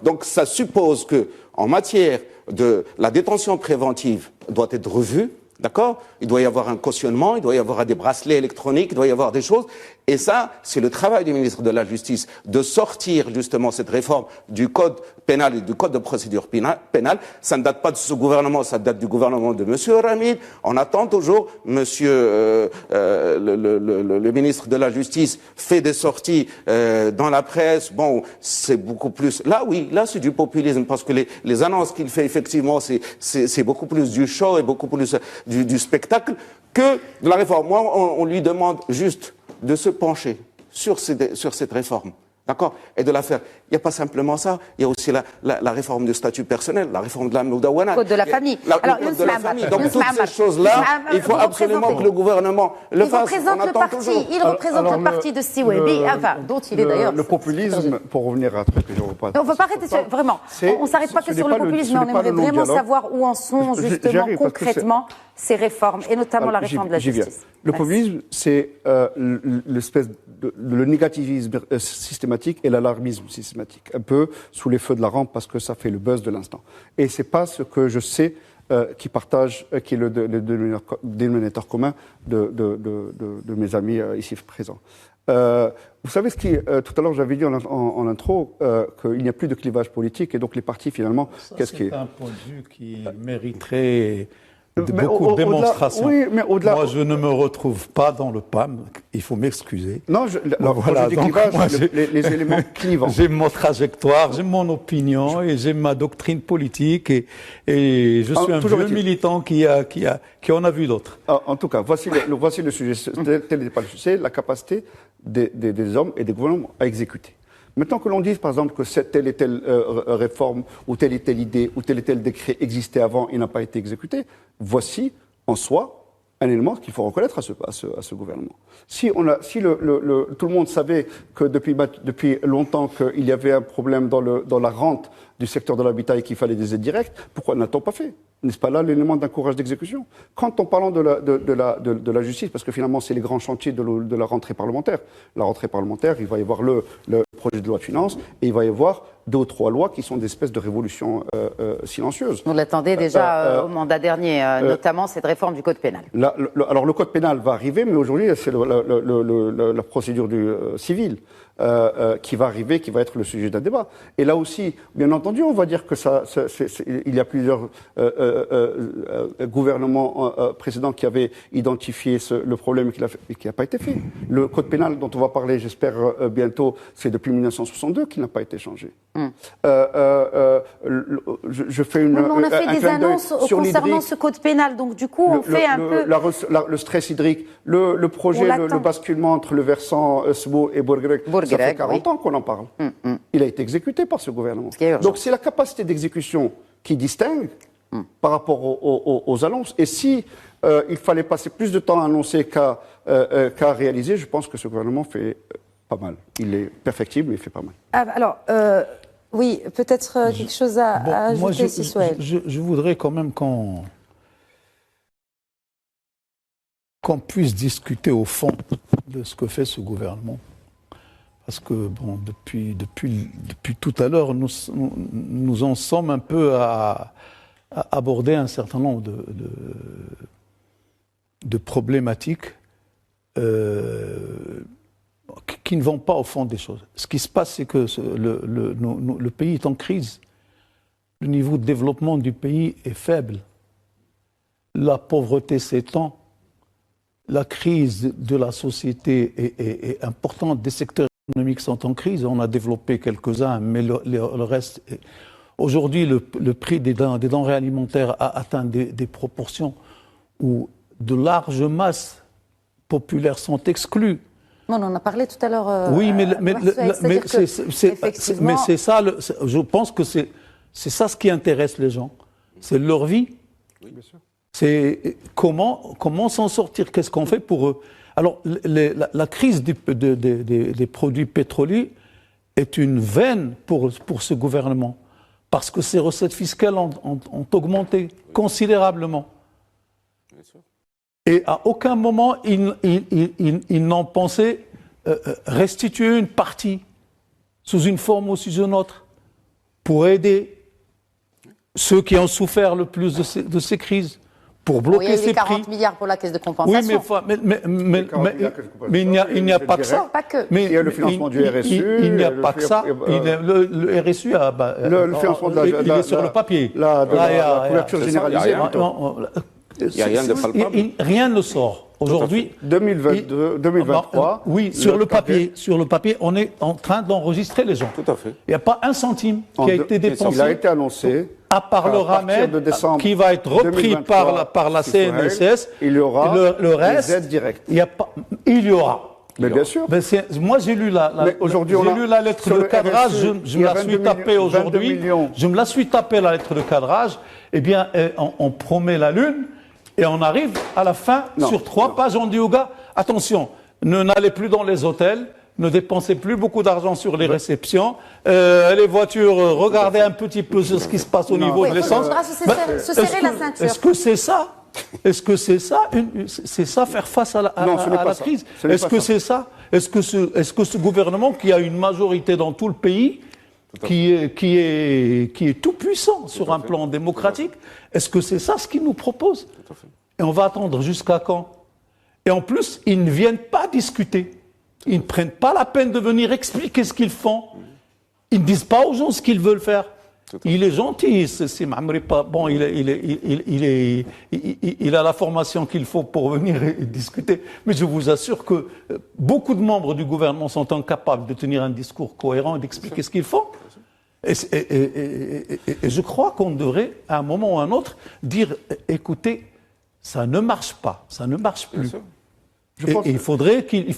Donc ça suppose que en matière de la détention préventive doit être revue. D'accord? Il doit y avoir un cautionnement, il doit y avoir des bracelets électroniques, il doit y avoir des choses. Et ça, c'est le travail du ministre de la Justice, de sortir justement cette réforme du code pénal et du code de procédure pénale. Ça ne date pas de ce gouvernement, ça date du gouvernement de M. Ramid. On attend toujours, le ministre de la Justice fait des sorties dans la presse. Bon, c'est beaucoup plus... Là, oui, là, c'est du populisme, parce que les annonces qu'il fait, effectivement, c'est beaucoup plus du show et beaucoup plus du spectacle que de la réforme. Moi, on lui demande juste de se pencher sur cette réforme, d'accord, et de la faire. Il n'y a pas simplement ça, il y a aussi la réforme du statut personnel, la réforme de la Moudawana. Le code de la famille. Alors, le code de la famille. Donc, toutes ces choses-là, il faut absolument que le gouvernement le fasse. Il représente le parti de Siwebi, dont il est d'ailleurs. Le populisme, pour revenir à un truc que je ne veux pas... On ne veut pas arrêter, vraiment. On ne s'arrête pas que sur le populisme, mais on aimerait vraiment savoir où en sont justement concrètement ces réformes, et notamment la réforme de la justice. Le populisme, c'est l'espèce le négativisme systématique et l'alarmisme systématique, un peu sous les feux de la rampe parce que ça fait le buzz de l'instant. Et c'est pas ce que je sais qui est le dénominateur commun de mes amis ici présents. Vous savez tout à l'heure j'avais dit en intro qu'il n'y a plus de clivage politique et donc les partis finalement, c'est un point de vue qui mériterait beaucoup de démonstrations. Oui, mais au-delà. Moi, je ne me retrouve pas dans le PAM. Il faut m'excuser. Non, voilà, je dis clivage, les éléments clivants. J'ai ma trajectoire, j'ai mon opinion et j'ai ma doctrine politique et je suis un vieux militant qui en a vu d'autres. En tout cas, voici le sujet. Tel n'est pas le sujet, la capacité des hommes et des gouvernements à exécuter. Maintenant que l'on dise, par exemple, que telle et telle réforme, ou telle et telle idée, ou tel et tel décret existait avant et n'a pas été exécuté, voici, en soi, un élément qu'il faut reconnaître à ce gouvernement. Si tout le monde savait que depuis longtemps qu'il y avait un problème dans la rente du secteur de l'habitat et qu'il fallait des aides directes, pourquoi n'a-t-on pas fait? N'est-ce pas là l'élément d'un courage d'exécution? Quand en parlant de la justice, parce que finalement c'est les grands chantiers de la rentrée parlementaire, il va y avoir le projet de loi de finances et il va y avoir 2 ou 3 lois qui sont des espèces de révolutions silencieuses. On l'attendait déjà au mandat dernier, notamment cette réforme du code pénal. Alors le code pénal va arriver, mais aujourd'hui c'est la procédure civile qui va arriver, qui va être le sujet d'un débat. Et là aussi, bien entendu, on va dire que il y a plusieurs gouvernements précédents qui avaient identifié le problème et qui n'a pas été fait. Le code pénal dont on va parler, j'espère, bientôt, c'est depuis 1962 qu'il n'a pas été changé. Je fais on a fait des annonces concernant ce code pénal, donc du coup on fait un peu... Le stress hydrique, le projet, le basculement entre le versant SBO et Bourgrec, ça fait 40 ans qu'on en parle. Il a été exécuté par ce gouvernement. Donc c'est la capacité d'exécution qui distingue par rapport aux annonces. Et si il fallait passer plus de temps à annoncer qu'à réaliser, je pense que ce gouvernement fait pas mal. Il est perfectible, mais il fait pas mal. Alors, oui, peut-être quelque chose à ajouter, Sissouel. Je voudrais quand même qu'on puisse discuter au fond de ce que fait ce gouvernement. Parce que, bon, depuis tout à l'heure, nous en sommes un peu à aborder un certain nombre de problématiques qui ne vont pas au fond des choses. Ce qui se passe, c'est que le pays est en crise. Le niveau de développement du pays est faible. La pauvreté s'étend. La crise de la société est importante. Des secteurs économiques sont en crise. On a développé quelques-uns, mais le reste... Aujourd'hui, le prix des denrées alimentaires a atteint des proportions où de larges masses populaires sont exclues. On en a parlé tout à l'heure. Oui, mais c'est ça. Je pense que c'est ça ce qui intéresse les gens. C'est leur vie. Oui, bien sûr. C'est comment s'en sortir. Qu'est-ce qu'on fait pour eux? Alors, la crise des produits pétroliers est une veine pour ce gouvernement parce que ses recettes fiscales ont augmenté considérablement. Bien sûr. Et à aucun moment, ils n'ont pensé restituer une partie sous une forme ou sous une autre pour aider ceux qui ont souffert le plus de ces crises, pour bloquer il y a eu ces les 40 prix. milliards pour la caisse de compensation. Oui, mais il n'y a pas que ça. Pas que. Il y a le financement du RSU. Il n'y a pas que ça. Le RSU, le financement de il est sur le papier. La couverture généralisée. Il n'y a rien de palpable. Rien ne sort. Aujourd'hui, 2023. Oui, sur le papier, on est en train d'enregistrer les gens. Tout à fait. Il n'y a pas un centime qui a été dépensé. Il a été annoncé. À part le RAMED, qui va être repris par la CNSS, il y aura le reste, des aides directes. Il y aura. Mais bien sûr. Moi, j'ai lu la lettre de cadrage, je me la suis tapée aujourd'hui. Je me la suis tapée, la lettre de cadrage. Eh bien, on promet la Lune et on arrive à la fin, sur 3 pages, on dit aux gars, attention, n'allez plus dans les hôtels, ne dépensez plus beaucoup d'argent sur les réceptions, les voitures, regardez un petit peu ce qui se passe au niveau de l'essence. Il faudra se serrer la ceinture. Est-ce que c'est ça? Est-ce que c'est ça? C'est ça faire face à la crise? Est-ce que c'est ça? Est-ce que ce gouvernement qui a une majorité dans tout le pays, qui est tout puissant sur un plan démocratique, est-ce que c'est ça ce qu'il nous propose? Et on va attendre jusqu'à quand? Et en plus, ils ne viennent pas discuter. Ils ne prennent pas la peine de venir expliquer ce qu'ils font. Ils ne disent pas aux gens ce qu'ils veulent faire. Il est gentil, c'est Mamri pas bon. Il a la formation qu'il faut pour venir et discuter. Mais je vous assure que beaucoup de membres du gouvernement sont incapables de tenir un discours cohérent et d'expliquer ce qu'ils font. Et je crois qu'on devrait, à un moment ou à un autre, dire écoutez, ça ne marche pas, ça ne marche plus. Il faudrait qu'ils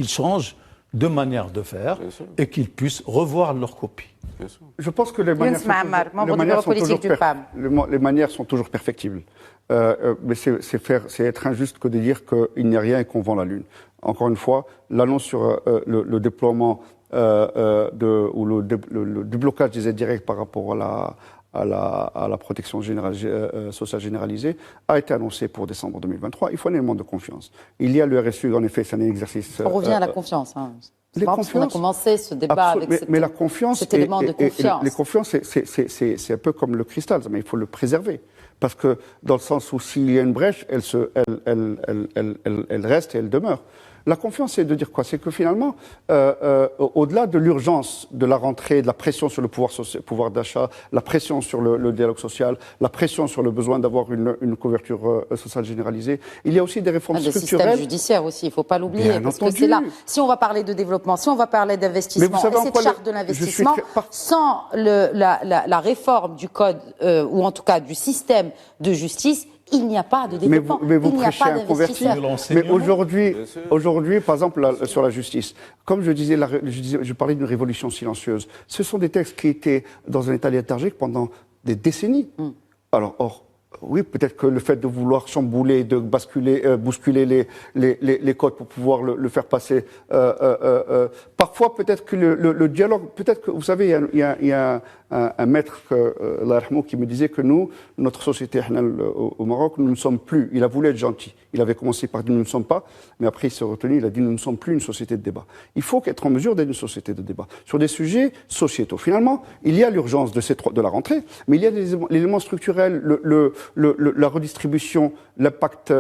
changent de manière de faire et qu'ils puissent revoir leur copie. Je pense que les manières sont toujours perfectibles. Mais c'est être injuste que de dire qu'il n'y a rien et qu'on vend la Lune. Encore une fois, l'annonce sur le déploiement ou le déblocage des aides directes par rapport à la protection sociale généralisée a été annoncé pour décembre 2023. Il faut un élément de confiance. Il y a le RSU, en effet, c'est un exercice... On revient à la confiance. C'est marrant parce qu'on a commencé ce débat avec cet élément de confiance. Les confiances, c'est un peu comme le cristal, mais il faut le préserver. Parce que dans le sens où s'il y a une brèche, elle reste et elle demeure. La confiance, c'est de dire quoi? C'est que finalement, au-delà de l'urgence de la rentrée, de la pression sur le pouvoir d'achat, la pression sur le dialogue social, la pression sur le besoin d'avoir une couverture sociale généralisée, il y a aussi des réformes structurelles. Le système judiciaire aussi, il ne faut pas l'oublier. Parce que c'est là, si on va parler de développement, si on va parler d'investissement, et cette charte de l'investissement, sans la réforme du code, ou en tout cas du système de justice, il n'y a pas de développement. Mais vous prêchez un converti. Mais aujourd'hui, par exemple, sur la justice, comme je disais, je parlais d'une révolution silencieuse. Ce sont des textes qui étaient dans un état léthargique pendant des décennies. Alors, oui, peut-être que le fait de vouloir chambouler, de bousculer les codes pour pouvoir le faire passer. Parfois, peut-être que le dialogue, peut-être que, vous savez, il y a un maître qui me disait que nous, notre société au Maroc, nous ne sommes plus. Il a voulu être gentil. Il avait commencé par dire nous ne sommes pas, mais après il s'est retenu, il a dit nous ne sommes plus une société de débat. Il faut être en mesure d'être une société de débat sur des sujets sociétaux. Finalement, il y a l'urgence de la rentrée, mais il y a des éléments structurels, la redistribution, l'impact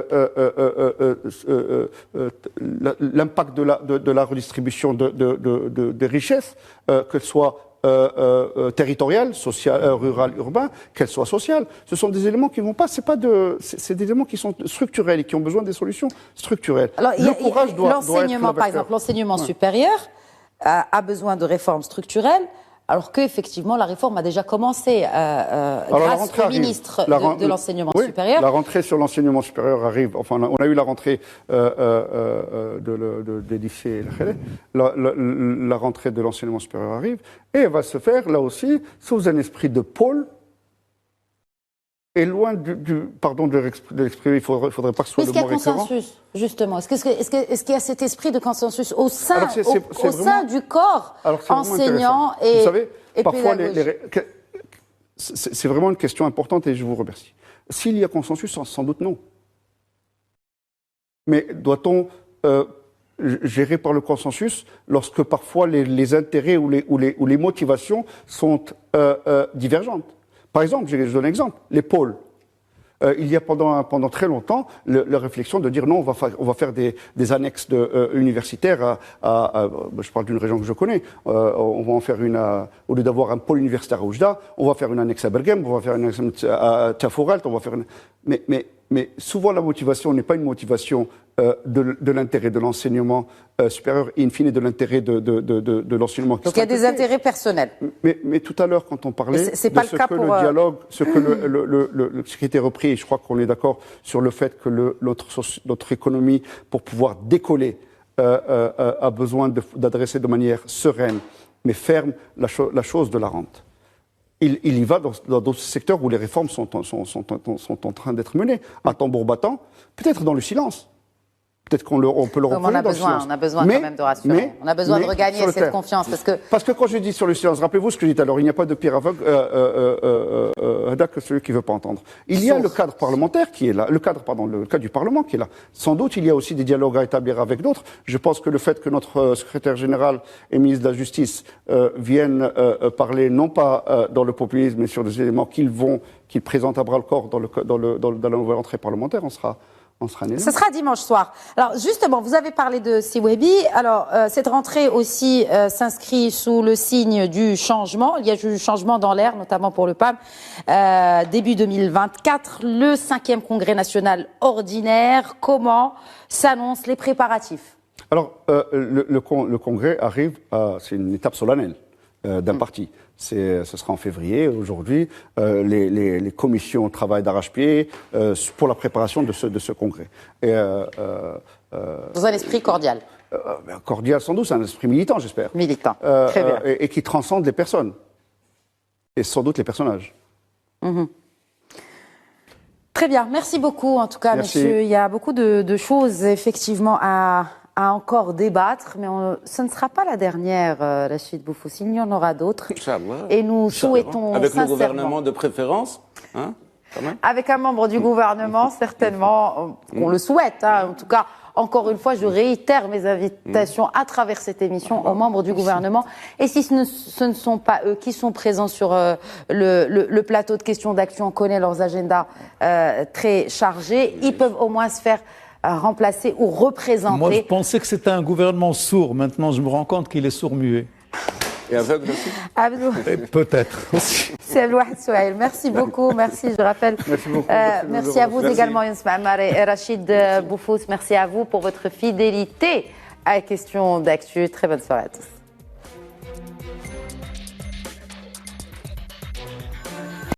de la redistribution des richesses, que ce soit territoriale, sociale, rurale, urbain, qu'elle soit sociale. Ce sont des éléments qui vont pas, c'est des éléments qui sont structurels et qui ont besoin des solutions structurelles. Alors, l'enseignement, par exemple, l'enseignement supérieur a besoin de réformes structurelles. Alors qu'effectivement, la réforme a déjà commencé grâce au ministre de l'enseignement supérieur. La rentrée sur l'enseignement supérieur arrive. Enfin, on a eu la rentrée des lycées. La rentrée de l'enseignement supérieur arrive. Et elle va se faire, là aussi, sous un esprit de pôle. Et loin pardon de l'exprimer, il faudrait pas que ce soit le mot récurrent. Est-ce qu'il y a consensus, justement? Est-ce qu'il y a cet esprit de consensus au sein du corps enseignant et vous savez, parfois, pédagogique? C'est vraiment une question importante et je vous remercie. S'il y a consensus, sans doute non. Mais doit-on géré par le consensus lorsque parfois les intérêts ou les motivations sont divergentes. Par exemple, je donne un exemple, les pôles. Il y a pendant très longtemps la réflexion de dire non, on va faire des annexes universitaires je parle d'une région que je connais, on va en faire au lieu d'avoir un pôle universitaire à Oujda, on va faire une annexe à Bergame, on va faire une annexe à Tafouralt, on va faire mais souvent la motivation n'est pas une motivation de l'intérêt de l'enseignement supérieur et in fine de l'intérêt de l'enseignement. Donc il y a des intérêts personnels. Mais tout à l'heure, quand on parlait de ce que le dialogue, ce qui était repris, et je crois qu'on est d'accord sur le fait que notre économie, pour pouvoir décoller, a besoin d'adresser de manière sereine, mais ferme, la chose de la rente. Il y va dans d'autres secteurs où les réformes sont en train d'être menées, à tambour battant, peut-être dans le silence. Peut-être qu'on peut le reprendre dans le silence. On a besoin quand même de rassurer. On a besoin de regagner cette confiance. Parce que quand je dis sur le silence, rappelez-vous ce que j'ai dit alors, il n'y a pas de pire aveugle que celui qui ne veut pas entendre. Il y a le cadre parlementaire qui est là, le cadre du Parlement qui est là. Sans doute, il y a aussi des dialogues à établir avec d'autres. Je pense que le fait que notre secrétaire général et ministre de la Justice viennent parler non pas dans le populisme, mais sur des éléments qu'ils présentent à bras-le-corps dans la nouvelle rentrée parlementaire, Ce sera dimanche soir. Alors justement, vous avez parlé de Siwebi. Alors cette rentrée aussi s'inscrit sous le signe du changement. Il y a du changement dans l'air, notamment pour le PAM. Début 2024, le 5e congrès national ordinaire. Comment s'annoncent les préparatifs? Alors le congrès arrive, c'est une étape solennelle d'un parti. Ce sera en février. Aujourd'hui, les commissions travaillent d'arrache-pied pour la préparation de ce congrès. Dans un esprit cordial. Cordial sans doute, c'est un esprit militant, j'espère. Militant, très bien. Et qui transcende les personnes. Et sans doute les personnages. Très bien, merci beaucoup en tout cas, messieurs. Il y a beaucoup de choses effectivement à encore débattre, mais ce ne sera pas la dernière, Rachid Boufous. Il y en aura d'autres. Et nous souhaitons avec sincèrement... le gouvernement de préférence, hein, quand même. Avec un membre du gouvernement, certainement, on le souhaite. Hein. En tout cas, encore une fois, je réitère mes invitations à travers cette émission aux membres du gouvernement. Et si ce ne sont pas eux qui sont présents sur le plateau de questions d'action, on connaît leurs agendas très chargés, ils peuvent au moins se faire remplacer ou représenter. Moi, je pensais que c'était un gouvernement sourd. Maintenant, je me rends compte qu'il est sourd-muet. Et aveugle aussi. Peut-être aussi. C'est Abdelouahid Souhail. Merci beaucoup. Merci, je rappelle. Merci beaucoup. Merci à vous également, Younes Ma'amar et Rachid Boufous. Merci à vous pour votre fidélité à la question d'actu. Très bonne soirée à tous.